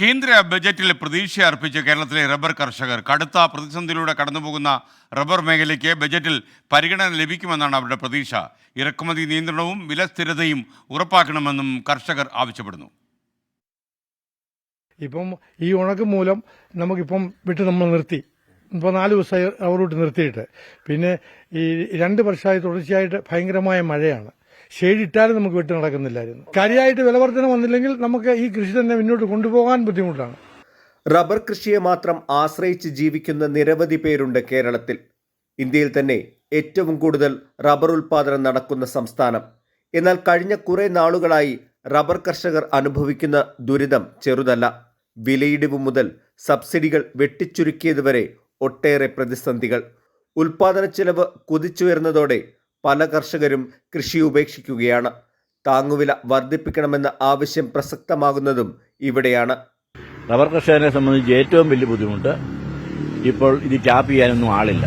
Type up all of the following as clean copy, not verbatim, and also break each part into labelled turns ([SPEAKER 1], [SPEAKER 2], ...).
[SPEAKER 1] കേന്ദ്ര ബജറ്റിൽ പ്രതീക്ഷ അർപ്പിച്ച കേരളത്തിലെ റബ്ബർ കർഷകർ കടുത്ത പ്രതിസന്ധിയിലൂടെ കടന്നുപോകുന്ന റബ്ബർ മേഖലയ്ക്ക് ബജറ്റിൽ പരിഗണന ലഭിക്കുമെന്നാണ് അവരുടെ പ്രതീക്ഷ. ഇറക്കുമതി നിയന്ത്രണവും വില സ്ഥിരതയും ഉറപ്പാക്കണമെന്നും കർഷകർ ആവശ്യപ്പെടുന്നു.
[SPEAKER 2] ഇപ്പം ഈ ഉണക്ക് മൂലം നമുക്കിപ്പം നമ്മൾ നിർത്തി. ഇപ്പോൾ 4 ദിവസമായി റബ്ബർ വിട്ട് നിർത്തിയിട്ട്. പിന്നെ ഈ 2 വർഷമായി തുടർച്ചയായിട്ട് ഭയങ്കരമായ മഴയാണ്. ഷെയ്ഡിട്ടാലും നമുക്ക് വിട്ട് നടക്കുന്നില്ലായിരുന്നു. കാര്യമായിട്ട് വിലവർധന വന്നില്ലെങ്കിൽ നമുക്ക് ഈ കൃഷി തന്നെ മുന്നോട്ട് കൊണ്ടുപോകാൻ ബുദ്ധിമുട്ടാണ്.
[SPEAKER 3] റബ്ബർ കൃഷിയെ മാത്രം ആശ്രയിച്ച് ജീവിക്കുന്ന നിരവധി പേരുണ്ട് കേരളത്തിൽ. ഇന്ത്യയിൽ തന്നെ ഏറ്റവും കൂടുതൽ റബ്ബർ ഉൽപാദനം നടക്കുന്ന സംസ്ഥാനം. എന്നാൽ കഴിഞ്ഞ കുറെ നാളുകളായി റബ്ബർ കർഷകർ അനുഭവിക്കുന്ന ദുരിതം ചെറുതല്ല. വിലയിടിവ് മുതൽ സബ്സിഡികൾ വെട്ടിച്ചുരുക്കിയതുവരെ ഒട്ടേറെ പ്രതിസന്ധികൾ. ഉൽപാദന ചെലവ് കുതിച്ചുയർന്നതോടെ പല കർഷകരും കൃഷി ഉപേക്ഷിക്കുകയാണ്. താങ്ങുവില വർദ്ധിപ്പിക്കണമെന്ന ആവശ്യം പ്രസക്തമാകുന്നതും ഇവിടെയാണ്.
[SPEAKER 4] റബ്ബർ കർഷകരെ സംബന്ധിച്ച് ഏറ്റവും വലിയ ബുദ്ധിമുട്ട് ഇപ്പോൾ ഇത് ടാപ്പ് ചെയ്യാനൊന്നും ആളില്ല.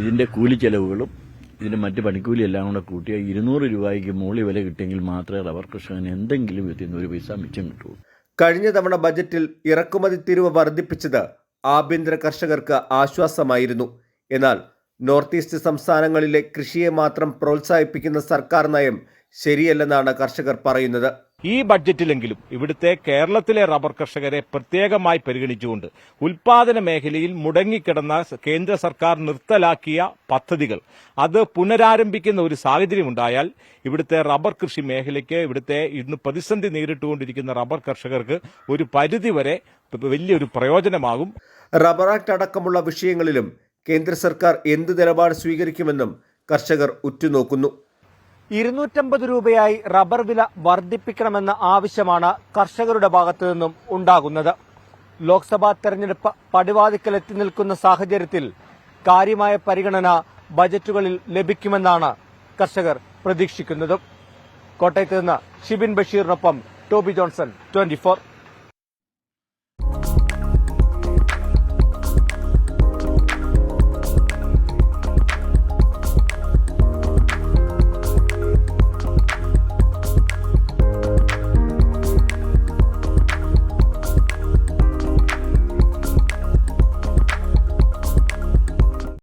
[SPEAKER 4] ഇതിന്റെ കൂലിച്ചെലവുകളും ഇതിന്റെ മറ്റ് പണിക്കൂലി എല്ലാം കൂടെ കൂട്ടിയ 200 രൂപയ്ക്ക് മുകളിൽ വില കിട്ടിയെങ്കിൽ മാത്രമേ റബ്ബർ കർഷകന് എന്തെങ്കിലും വിധത്തിൽ 1 പൈസ മിച്ചം കിട്ടുള്ളൂ.
[SPEAKER 3] കഴിഞ്ഞ തവണ ബജറ്റിൽ ഇറക്കുമതി തീരുവ വർദ്ധിപ്പിച്ചത് ആഭ്യന്തര കർഷകർക്ക് ആശ്വാസമായിരുന്നു. എന്നാൽ നോർത്ത് ഈസ്റ്റ് സംസ്ഥാനങ്ങളിലെ കൃഷിയെ മാത്രം പ്രോത്സാഹിപ്പിക്കുന്ന സർക്കാർ നയം ശരിയല്ലെന്നാണ് കർഷകർ പറയുന്നത്.
[SPEAKER 5] ഈ ബഡ്ജറ്റിലെങ്കിലും ഇവിടുത്തെ കേരളത്തിലെ റബ്ബർ കർഷകരെ പ്രത്യേകമായി പരിഗണിച്ചുകൊണ്ട് ഉൽപാദന മേഖലയിൽ മുടങ്ങിക്കിടന്ന കേന്ദ്ര സർക്കാർ നിർത്തലാക്കിയ പദ്ധതികൾ അത് പുനരാരംഭിക്കുന്ന ഒരു സാഹചര്യമുണ്ടായാൽ ഇവിടുത്തെ റബ്ബർ കൃഷി മേഖലയ്ക്ക് ഇവിടുത്തെ ഇന്ന് പ്രതിസന്ധി നേരിട്ടുകൊണ്ടിരിക്കുന്ന റബ്ബർ കർഷകർക്ക് ഒരു പരിധിവരെ വലിയൊരു പ്രയോജനമാകും.
[SPEAKER 3] റബ്ബർ ആക്ട് അടക്കമുള്ള വിഷയങ്ങളിലും കേന്ദ്ര സർക്കാർ എന്ത് നിലപാട് സ്വീകരിക്കുമെന്നും കർഷകർ ഉറ്റുനോക്കുന്നു.
[SPEAKER 6] 250 രൂപയായി റബ്ബർ വില വർദ്ധിപ്പിക്കണമെന്ന ആവശ്യമാണ് കർഷകരുടെ ഭാഗത്തു നിന്നും ഉണ്ടാകുന്നത്. ലോക്സഭാ തെരഞ്ഞെടുപ്പ് പടിവാതിക്കലെത്തി നിൽക്കുന്ന സാഹചര്യത്തിൽ കാര്യമായ പരിഗണന ബജറ്റുകളിൽ ലഭിക്കുമെന്നാണ് കർഷകർ പ്രതീക്ഷിക്കുന്നതും. കോട്ടയത്ത് നിന്ന് ഷിബിൻ ബഷീറിനൊപ്പം ടോബി ജോൺസൺ, 24.